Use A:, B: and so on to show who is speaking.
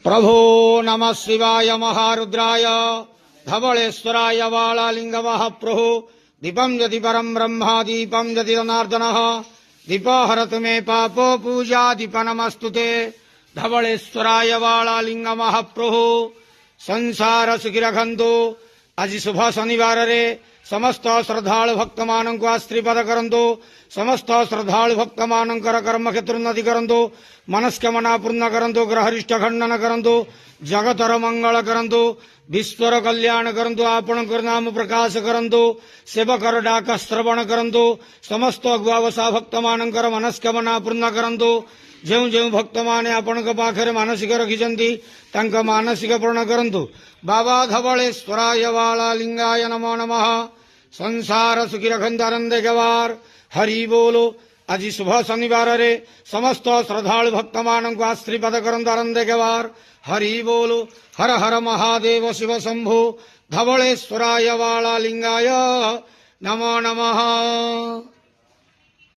A: प्रभो नमः शिवाय महारुद्राय धवलेश्वराय वालालिंगमहाप्रभो दीपं यदि परं ब्रह्मा दीपं यदि जनार्दनः दीपहरतु मे पापो पूजा दीप नमस्तुते धवलेश्वराय वालालिंगमहाप्रभो संसार सुखी रखंतु। आज शुभ शनिवार रे समस्त श्रद्धालु भक्त मानक आश्रीवाद करंतु। समस्त श्रद्धालु भक्त मानकर कर्म क्षेत्र उन्नति करंतु। मनस्कामना पूर्ण करंतु। ग्रहरिष्ठ खंडन करंतु। जगतर मंगल करंतु। विश्वर कल्याण करंतु। आपणकर नाम प्रकाश करंतु। सेवकर डाक श्रवण करंतु। समस्त गुआवसा भक्त मानकर मनस्कामना पूर्ण करंतु। जो जो भक्त माने आपण पाखरे मानसिक रखिछंती तांक मानसिक पूर्ण करंतु। बाबा धवलेश्वराय वालालिंगाय नमो नमः। संसार सुखी रखंत आनंद गवार हरि बोलो। आज शुभ शनिवार रे समस्त श्रद्धालु भक्त मानक आश्रीवाद करंतु आनंद गवार हरि बोलो। हर हर महादेव शिव शंभो धवलेश्वराय वालालिंगाय नमो नमः।